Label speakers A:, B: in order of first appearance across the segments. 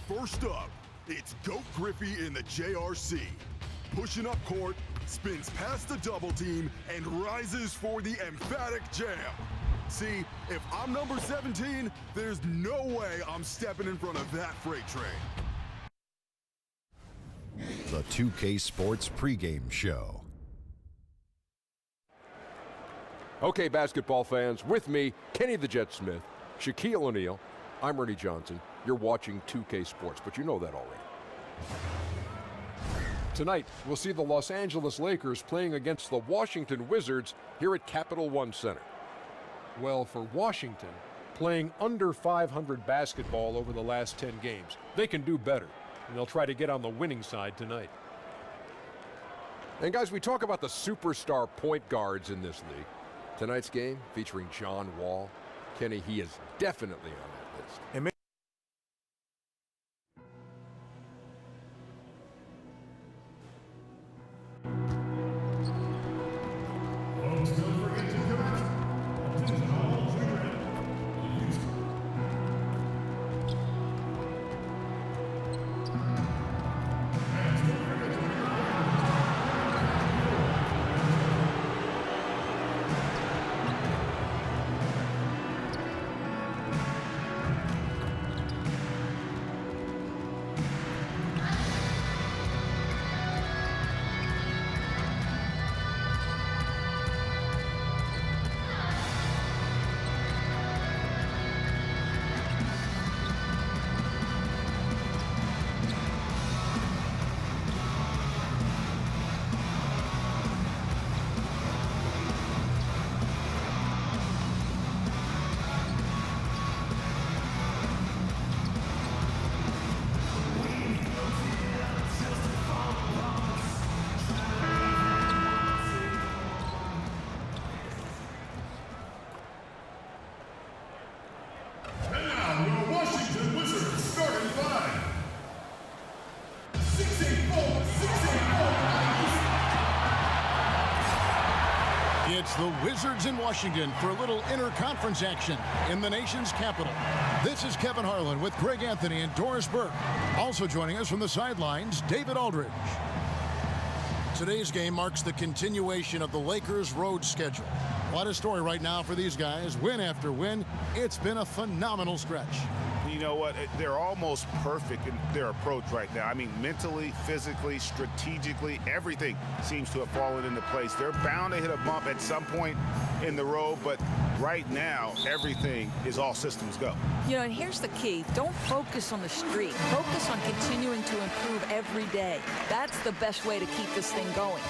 A: First up, it's Goat Griffey in the JRC. Pushing up court, spins past the double team, and rises for the emphatic jam. See, if I'm number 17, there's no way I'm stepping in front of that freight train.
B: The 2K Sports pregame show.
C: Okay, basketball fans, with me, Kenny the Jet Smith, Shaquille O'Neal, I'm Ernie Johnson. You're watching 2K Sports, but you know that already. Tonight, we'll see the Los Angeles Lakers playing against the Washington Wizards here at Capital One Center. Well, for Washington, playing under 500 basketball over the last 10 games, they can do better, and they'll try to get on the winning side tonight. And guys, we talk about the superstar point guards in this league. Tonight's game featuring John Wall. Kenny, he is definitely on that list.
D: It's the Wizards in Washington for a little interconference action in the nation's capital. This is Kevin Harlan with Greg Anthony and Doris Burke. Also joining us from the sidelines, David Aldridge. Today's game marks the continuation of the Lakers' road schedule. What a story right now for these guys. Win after win. It's been a phenomenal stretch.
E: You know what? They're almost perfect in their approach right now. I mean, mentally, physically, strategically, everything seems to have fallen into place. They're bound to hit a bump at some point in the road, but right now, everything is all systems go.
F: You know, and here's the key. Don't focus on the streak. Focus on continuing to improve every day. That's the best way to keep this thing going.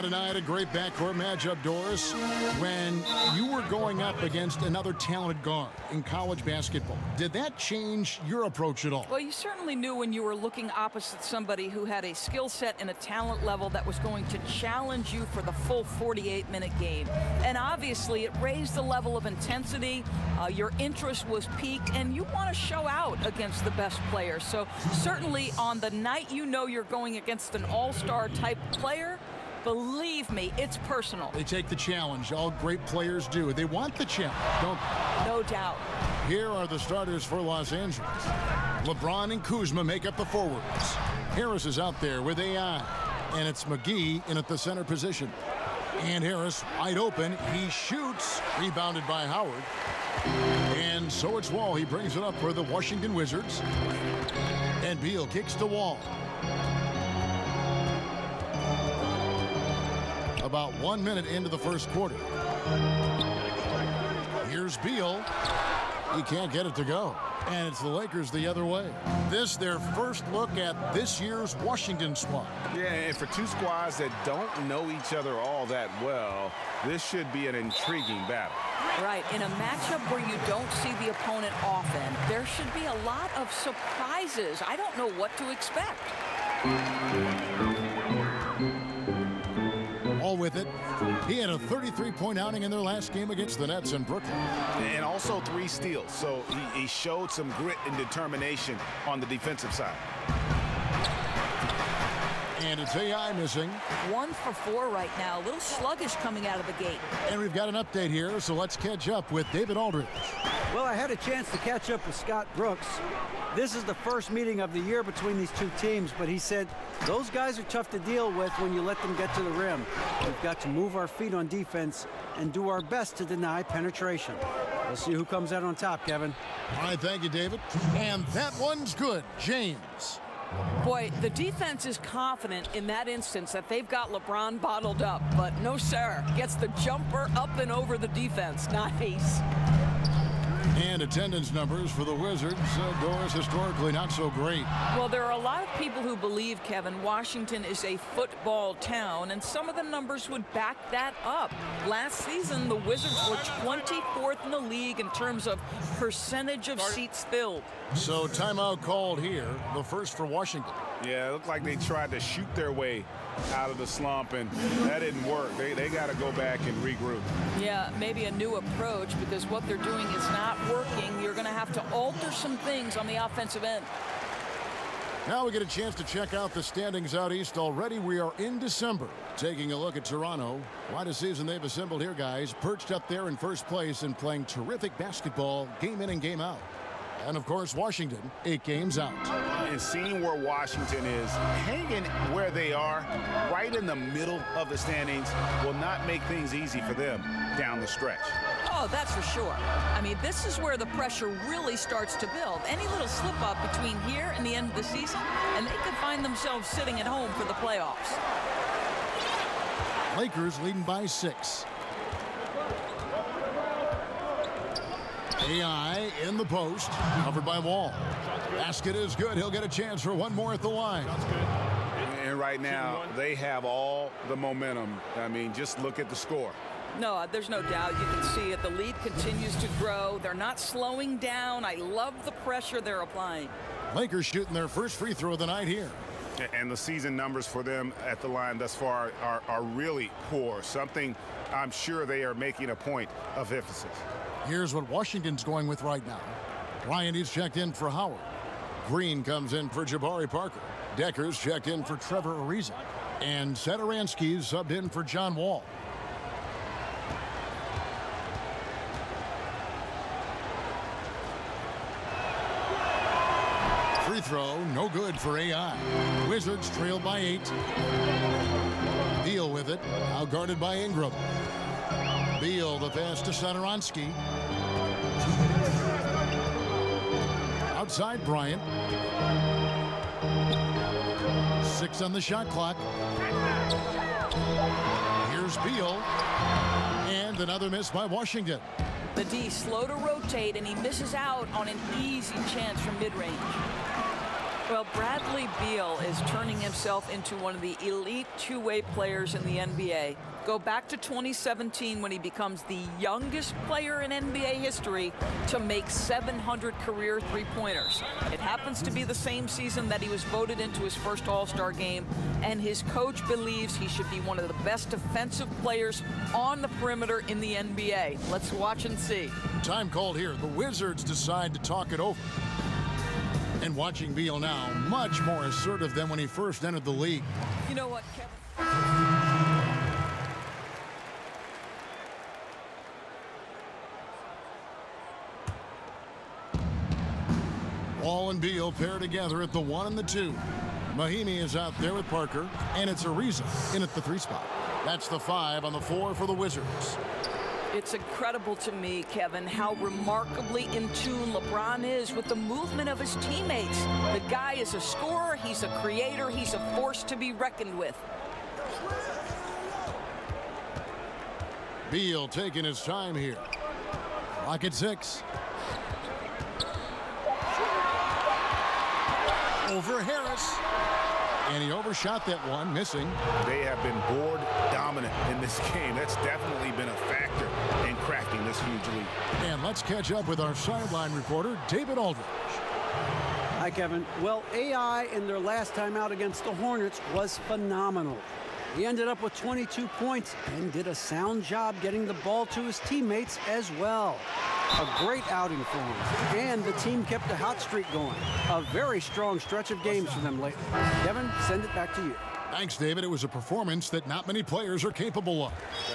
D: Tonight, a great backcourt matchup, Doris. When you were going up against another talented guard in college basketball, did that change your approach at all?
F: Well, you certainly knew when you were looking opposite somebody who had a skill set and a talent level that was going to challenge you for the full 48-minute game. And obviously, it raised the level of intensity. Your interest was peaked, and you want to show out against the best players. So certainly on the night you know you're going against an all-star type player, believe me, it's personal.
D: They take the challenge. All great players do. They want the challenge, don't they?
F: No doubt.
D: Here are the starters for Los Angeles. LeBron and Kuzma make up the forwards. Harris is out there with AI, and it's McGee in at the center position. And Harris wide open. He shoots. Rebounded by Howard. And so it's Wall. He brings it up for the Washington Wizards. And Beal kicks to Wall. About 1 minute into the first quarter. Here's Beal. He can't get it to go. And it's the Lakers the other way. This their first look at this year's Washington squad.
E: Yeah, and for two squads that don't know each other all that well, this should be an intriguing battle.
F: Right, in a matchup where you don't see the opponent often, there should be a lot of surprises. I don't know what to expect.
D: All with it. He had a 33-point outing in their last game against the Nets in Brooklyn.
E: And also 3 steals, so he showed some grit and determination on the defensive side.
D: And it's AI missing.
F: 1 for 4 right now. A little sluggish coming out of the gate.
D: And we've got an update here, so let's catch up with David Aldridge.
G: Well, I had a chance to catch up with Scott Brooks. This is the first meeting of the year between these two teams, but he said those guys are tough to deal with when you let them get to the rim. We've got to move our feet on defense and do our best to deny penetration. We'll see who comes out on top, Kevin.
D: All right, thank you, David. And that one's good. James.
F: Boy, the defense is confident in that instance that they've got LeBron bottled up, but no, sir. Gets the jumper up and over the defense. Nice.
D: And attendance numbers for the Wizards, Doris, historically not so great.
F: Well, there are a lot of people who believe, Kevin, Washington is a football town, and some of the numbers would back that up. Last season, the Wizards were 24th in the league in terms of percentage of seats filled.
D: So timeout called here, the first for Washington.
E: Yeah, it looked like they tried to shoot their way out of the slump, and that didn't work. They got to go back and regroup.
F: Yeah, maybe a new approach, because what they're doing is not working. You're going to have to alter some things on the offensive end.
D: Now we get a chance to check out the standings out east already. We are in December. Taking a look at Toronto. Quite a season they've assembled here, guys. Perched up there in first place and playing terrific basketball game in and game out. And, of course, Washington, 8 games out.
E: And seeing where Washington is hanging where they are, right in the middle of the standings, will not make things easy for them down the stretch.
F: Oh, that's for sure. I mean, this is where the pressure really starts to build. Any little slip-up between here and the end of the season, and they could find themselves sitting at home for the playoffs.
D: Lakers leading by 6. AI in the post, covered by Wall. Basket is good. He'll get a chance for one more at the line.
E: And right now, they have all the momentum. I mean, just look at the score.
F: No, there's no doubt. You can see it. The lead continues to grow. They're not slowing down. I love the pressure they're applying.
D: Lakers shooting their first free throw of the night here.
E: And the season numbers for them at the line thus far are really poor. Something I'm sure they are making a point of emphasis.
D: Here's what Washington's going with right now. Bryant is checked in for Howard. Green comes in for Jabari Parker. Decker's checked in for Trevor Ariza. And Satoransky's subbed in for John Wall. Free throw, no good for AI. Wizards trailed by 8. Beal with it, out guarded by Ingram. Beal the pass to Satoransky. Outside Bryant. 6 on the shot clock. Here's Beal. And another miss by Washington.
F: The D slow to rotate, and he misses out on an easy chance from mid-range. Well, Bradley Beal is turning himself into one of the elite two-way players in the NBA. Go back to 2017 when he becomes the youngest player in NBA history to make 700 career three-pointers. It happens to be the same season that he was voted into his first All-Star game, and his coach believes he should be one of the best defensive players on the perimeter in the NBA. Let's watch and see.
D: Time called here. The Wizards decide to talk it over. And watching Beal now, much more assertive than when he first entered the league.
F: You know what, Kevin?
D: Wall and Beal pair together at the 1 and the 2. Mahimi is out there with Parker, and it's Ariza in at the 3 spot. That's the 5 on the 4 for the Wizards.
F: It's incredible to me, Kevin, how remarkably in tune LeBron is with the movement of his teammates. The guy is a scorer, he's a creator, he's a force to be reckoned with.
D: Beal taking his time here. Clock at 6. Over Harris. And he overshot that one, missing.
E: They have been board dominant in this game. That's definitely been a factor in cracking this huge lead.
D: And let's catch up with our sideline reporter, David Aldridge.
G: Hi, Kevin. Well, AI in their last time out against the Hornets was phenomenal. He ended up with 22 points and did a sound job getting the ball to his teammates as well. A great outing for him. And the team kept the hot streak going. A very strong stretch of games for them lately. Kevin, send it back to you.
D: Thanks, David. It was a performance that not many players are capable of.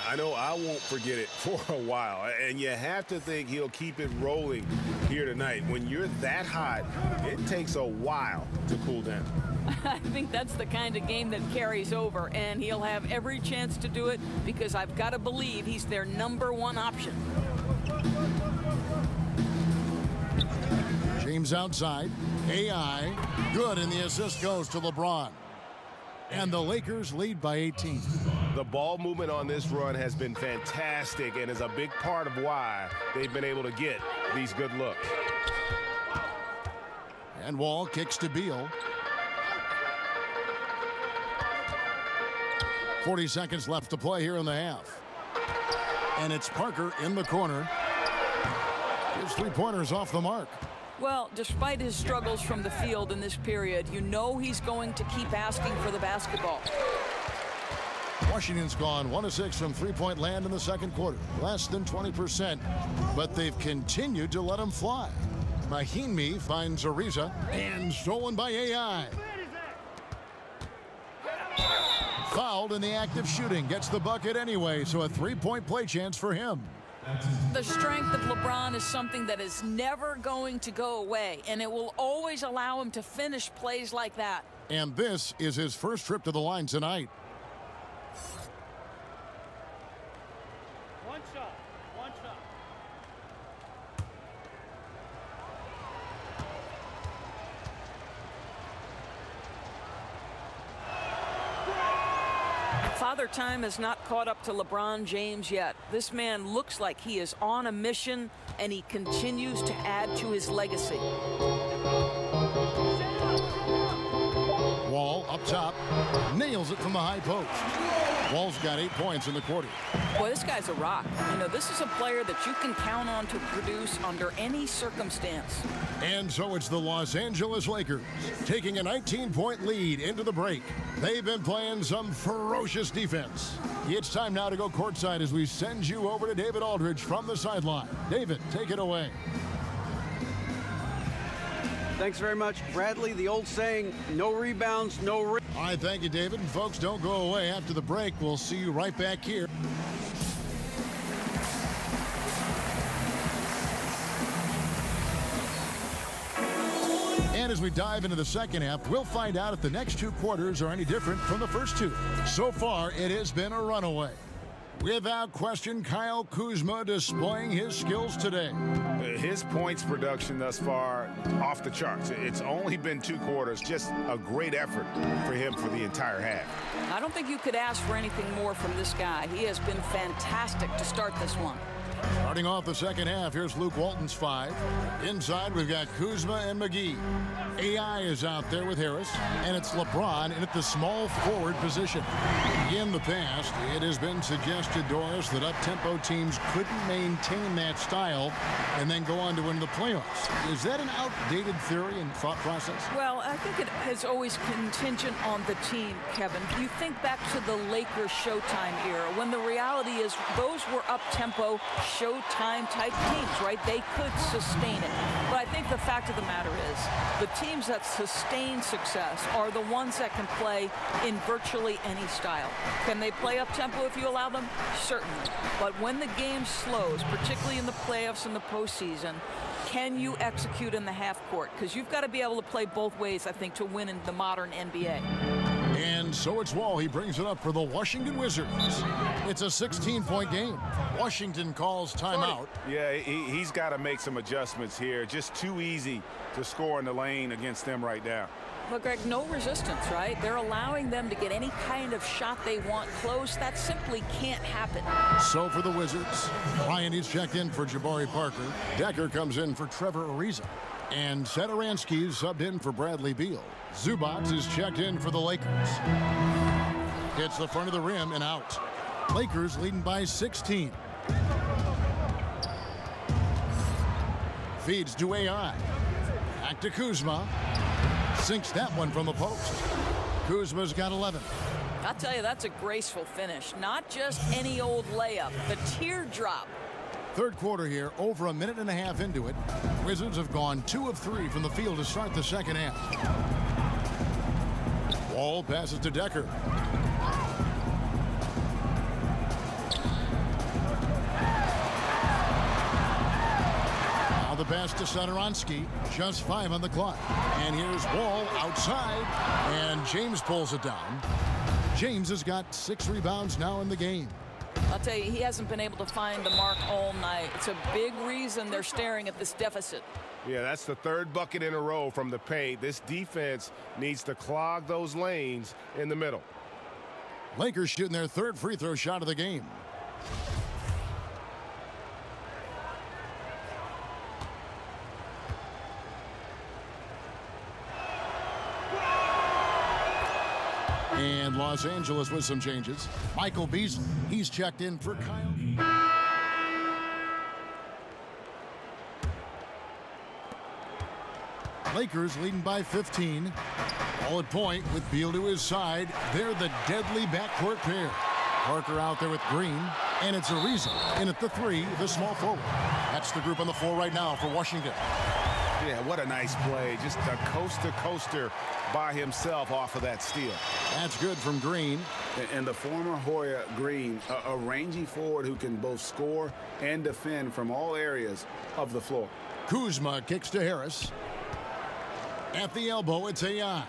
E: I know I won't forget it for a while, and you have to think he'll keep it rolling here tonight. When you're that hot, it takes a while to cool down.
F: I think that's the kind of game that carries over, and he'll have every chance to do it because I've got to believe he's their #1 option.
D: James outside. AI. Good, and the assist goes to LeBron. And the Lakers lead by 18.
E: The ball movement on this run has been fantastic and is a big part of why they've been able to get these good looks.
D: And Wall kicks to Beal. 40 seconds left to play here in the half. And it's Parker in the corner. His three-pointers off the mark.
F: Well, despite his struggles from the field in this period, you know he's going to keep asking for the basketball.
D: Washington's gone 1 of 6 from three-point land in the second quarter. Less than 20%, but they've continued to let him fly. Mahinmi finds Ariza and stolen by AI. Fouled in the act of shooting. Gets the bucket anyway, so a three-point play chance for him.
F: The strength of LeBron is something that is never going to go away, and it will always allow him to finish plays like that.
D: And this is his first trip to the line tonight.
H: One shot.
F: Father Time has not caught up to LeBron James yet. This man looks like he is on a mission, and he continues to add to his legacy.
D: Wall up top, nails it from the high post. Wall's got 8 points in the quarter.
F: Boy, this guy's a rock. You know, this is a player that you can count on to produce under any circumstance.
D: And so it's the Los Angeles Lakers taking a 19-point lead into the break. They've been playing some ferocious defense. It's time now to go courtside as we send you over to David Aldridge from the sideline. David, take it away.
G: Thanks very much, Bradley. The old saying, no rebounds, no ring.
D: All right, thank you, David. And folks, don't go away. After the break, we'll see you right back here. And as we dive into the second half, we'll find out if the next 2 quarters are any different from the first 2. So far, it has been a runaway. Without question, Kyle Kuzma displaying his skills today.
E: His points production thus far off the charts. It's only been 2 quarters. Just a great effort for him for the entire half.
F: I don't think you could ask for anything more from this guy. He has been fantastic to start this one.
D: Starting off the second half, here's Luke Walton's 5. Inside, we've got Kuzma and McGee. AI is out there with Harris, and it's LeBron in at the small forward position. In the past, it has been suggested, Doris, that up-tempo teams couldn't maintain that style and then go on to win the playoffs. Is that an outdated theory and thought process?
F: Well, I think it is always contingent on the team, Kevin. You think back to the Lakers Showtime era, when the reality is those were up-tempo, Showtime type teams, right? They could sustain it. But I think the fact of the matter is the teams that sustain success are the ones that can play in virtually any style. Can they play up tempo if you allow them? Certainly. But when the game slows, particularly in the playoffs and the postseason, can you execute in the half court? Because you've got to be able to play both ways, I think, to win in the modern NBA.
D: And so it's Wall. He brings it up for the Washington Wizards. It's a 16-point game. Washington calls timeout.
E: Yeah, he's got to make some adjustments here. Just too easy to score in the lane against them right now.
F: But, Greg, no resistance, right? They're allowing them to get any kind of shot they want close. That simply can't happen.
D: So for the Wizards, Ryan is checked in for Jabari Parker. Decker comes in for Trevor Ariza. And Satoransky is subbed in for Bradley Beal. Zubac is checked in for the Lakers. Hits the front of the rim and out. Lakers leading by 16. Feeds to AI. Back to Kuzma. Sinks that one from the post. Kuzma's got 11.
F: I'll tell you, that's a graceful finish. Not just any old layup. The teardrop.
D: Third quarter here, over a minute and a half into it. Wizards have gone 2 of 3 from the field to start the second half. Wall passes to Decker. Now the pass to Sadoronsky. Just 5 on the clock. And here's Wall outside. And James pulls it down. James has got 6 rebounds now in the game.
F: I'll tell you, he hasn't been able to find the mark all night. It's a big reason they're staring at this deficit.
E: Yeah, that's the 3rd bucket in a row from the paint. This defense needs to clog those lanes in the middle.
D: Lakers shooting their 3rd free throw shot of the game. And Los Angeles with some changes. Michael Beasley, he's checked in for Kyle. Lakers leading by 15. All at point with Beal to his side. They're the deadly backcourt pair. Parker out there with Green. And it's Ariza in at the 3, the small forward. That's the group on the floor right now for Washington.
E: Yeah, what a nice play. Just a coast-to-coaster by himself off of that steal.
D: That's good from Green.
H: And the former Hoya Green, a rangy forward who can both score and defend from all areas of the floor.
D: Kuzma kicks to Harris. At the elbow, it's AI.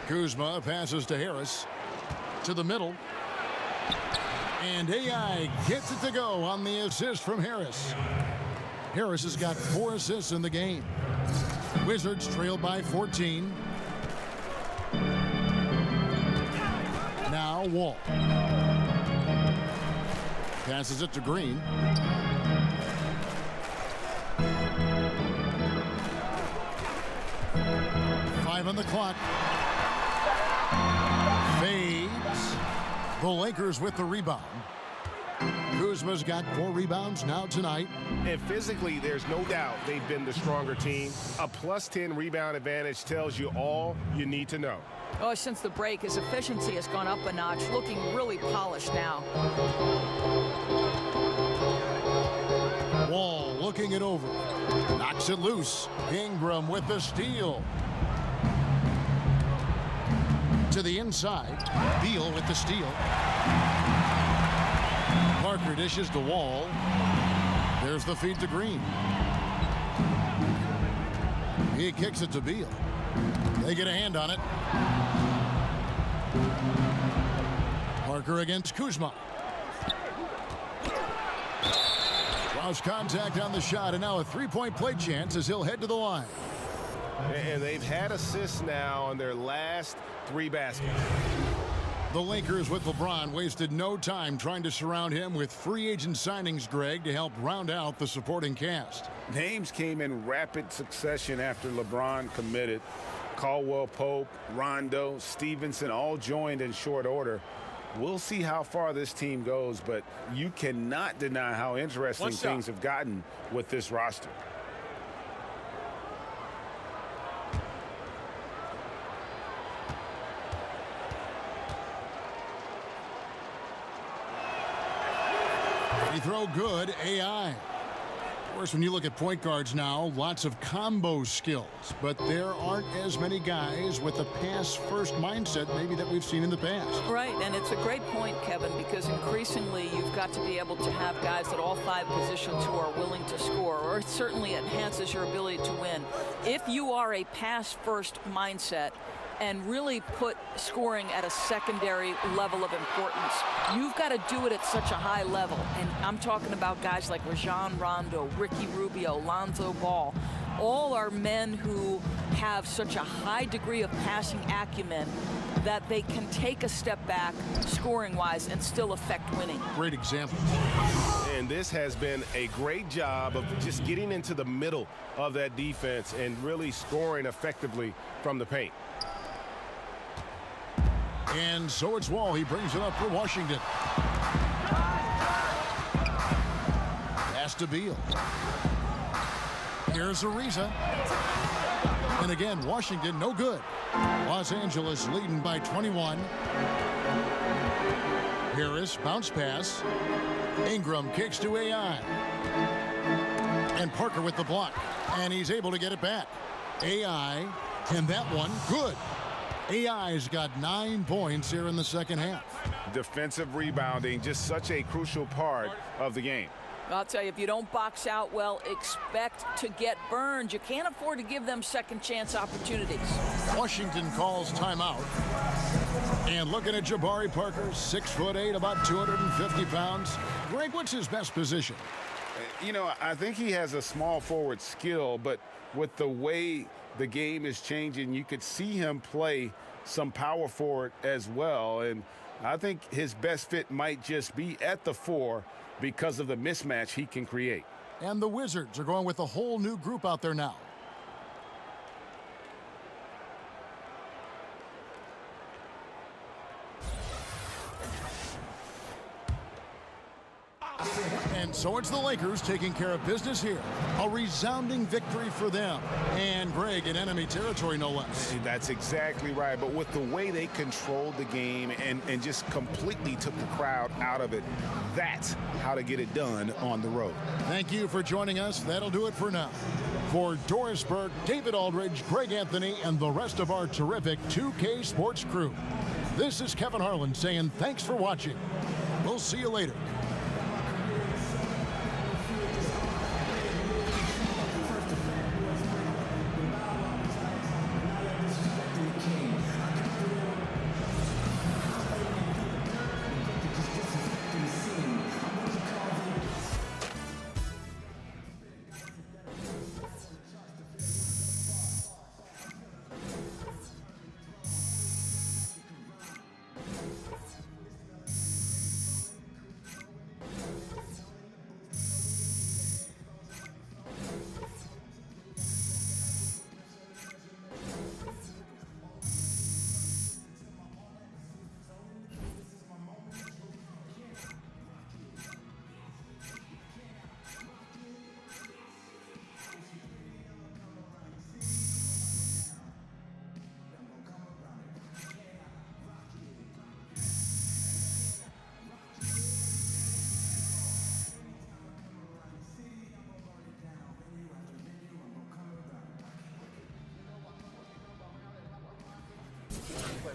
D: Kuzma passes to Harris. To the middle. And AI gets it to go on the assist from Harris. Harris has got 4 assists in the game. Wizards trail by 14. Now Wall. Passes it to Green. Five on the clock. Fades. The Lakers with the rebound. Kuzma's got 4 rebounds now tonight.
E: And physically, there's no doubt they've been the stronger team. A +10 rebound advantage tells you all you need to know.
F: Oh, since the break, his efficiency has gone up a notch, looking really polished now.
D: Wall looking it over. Knocks it loose. Ingram with the steal. To the inside. Beal with the steal. Parker dishes to Wall. There's the feed to Green. He kicks it to Beal. They get a hand on it. Parker against Kuzma. Lost contact on the shot, and now a 3-point play chance as he'll head to the line.
E: And they've had assists now on their last 3 baskets.
D: The Lakers with LeBron wasted no time trying to surround him with free agent signings, Greg, to help round out the supporting cast.
E: Names came in rapid succession after LeBron committed. Caldwell Pope, Rondo, Stevenson all joined in short order. We'll see how far this team goes, but you cannot deny how interesting things have gotten with this roster.
D: Free throw good, AI. Of course, when you look at point guards now, lots of combo skills, but there aren't as many guys with a pass-first mindset maybe that we've seen in the past.
F: Right, and it's a great point, Kevin, because increasingly you've got to be able to have guys at all 5 positions who are willing to score, or it certainly enhances your ability to win. If you are a pass-first mindset and really put scoring at a secondary level of importance, you've got to do it at such a high level. And I'm talking about guys like Rajon Rondo, Ricky Rubio, Lonzo Ball. All are men who have such a high degree of passing acumen that they can take a step back scoring-wise and still affect winning.
D: Great example.
E: And this has been a great job of just getting into the middle of that defense and really scoring effectively from the paint.
D: And so it's Wall. He brings it up for Washington. Pass to Beal. Here's Ariza. And again, Washington no good. Los Angeles leading by 21. Harris, bounce pass. Ingram kicks to AI. And Parker with the block. And he's able to get it back. AI And that one, good. AI's got 9 points here in the second half.
E: Defensive rebounding, just such a crucial part of the game.
F: I'll tell you, if you don't box out well, expect to get burned. You can't afford to give them second chance opportunities.
D: Washington calls timeout. And looking at Jabari Parker, 6'8", about 250 pounds. Greg, what's his best position?
E: You know, I think he has a small forward skill, but with the way the game is changing, you could see him play some power forward as well. And I think his best fit might just be at the 4 because of the mismatch he can create.
D: And the Wizards are going with a whole new group out there now. And so it's the Lakers taking care of business here. A resounding victory for them. And Greg in enemy territory, no less.
E: That's exactly right. But with the way they controlled the game and just completely took the crowd out of it, that's how to get it done on the road.
D: Thank you for joining us. That'll do it for now. For Doris Burke, David Aldridge, Greg Anthony, and the rest of our terrific 2K Sports crew, this is Kevin Harlan saying thanks for watching. We'll see you later.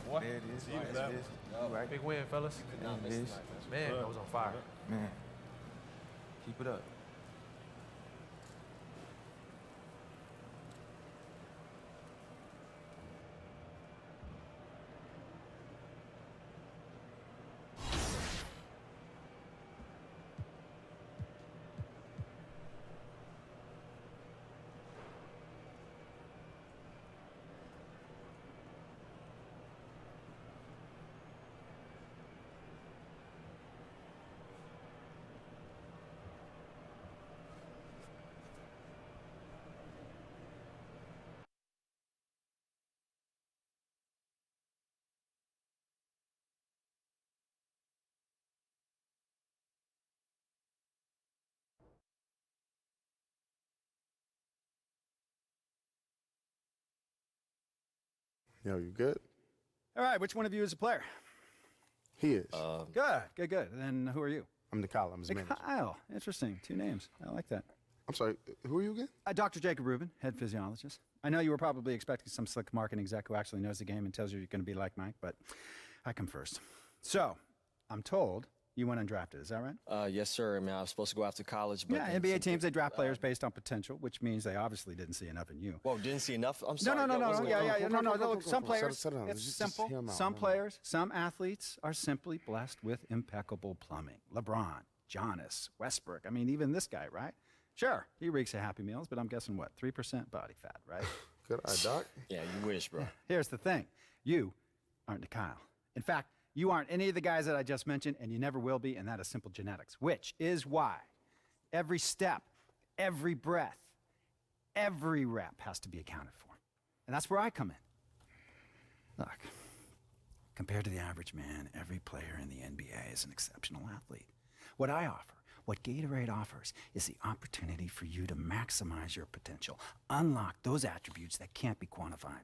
I: What? There it is. Right. Big win, fellas. Man, I was on fire. Man, keep it up.
J: Yo, you good?
K: All right, which one of you is a player?
J: He is.
K: Good. And then who are you?
J: I'm Kyle. I'm his manager.
K: Kyle. Interesting. 2 names. I like that.
J: I'm sorry, who are you again?
K: Dr. Jacob Rubin, head physiologist. I know you were probably expecting some slick marketing exec who actually knows the game and tells you you're going to be like Mike, but I come first. So, I'm told you went undrafted. Is that right?
L: Yes, sir. I mean, I was supposed to go after college, but...
K: Yeah, NBA teams, they draft players based on potential, which means they obviously didn't see enough in you.
L: Whoa, didn't see enough? I'm sorry.
K: No. Look, some players,
J: settle down.
K: it's
J: Just
K: simple.
J: hear 'em out.
K: Some players, some athletes are simply blessed with impeccable plumbing. LeBron, Giannis, Westbrook. I mean, even this guy, right? Sure, he reeks of Happy Meals, but I'm guessing what? 3% body fat, right?
J: Good eye, Doc.
L: Yeah, you wish, bro.
K: Here's the thing. You aren't Kyle. In fact, you aren't any of the guys that I just mentioned, and you never will be, and that is simple genetics, which is why every step, every breath, every rep has to be accounted for. And that's where I come in. Look, compared to the average man, every player in the NBA is an exceptional athlete. What I offer, what Gatorade offers, is the opportunity for you to maximize your potential, unlock those attributes that can't be quantified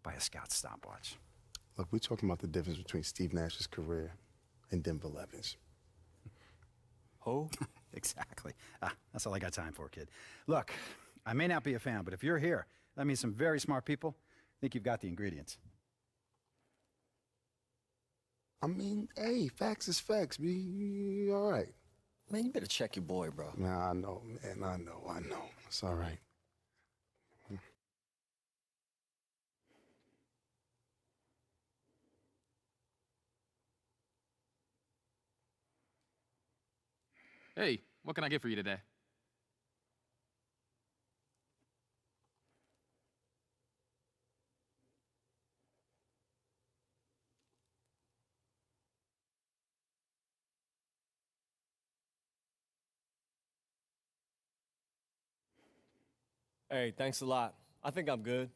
K: by a scout's stopwatch.
J: Look, we're talking about the difference between Steve Nash's career and Denver Levin's.
K: Who? Exactly. That's all I got time for, kid. Look, I may not be a fan, but if you're here, that means some very smart people I think you've got the ingredients.
J: I mean, hey, facts is facts. Be all right.
L: Man, you better check your boy, bro.
J: Nah, I know, man. I know. It's all right.
M: Hey, what can I get for you today?
N: Hey, thanks a lot. I think I'm good.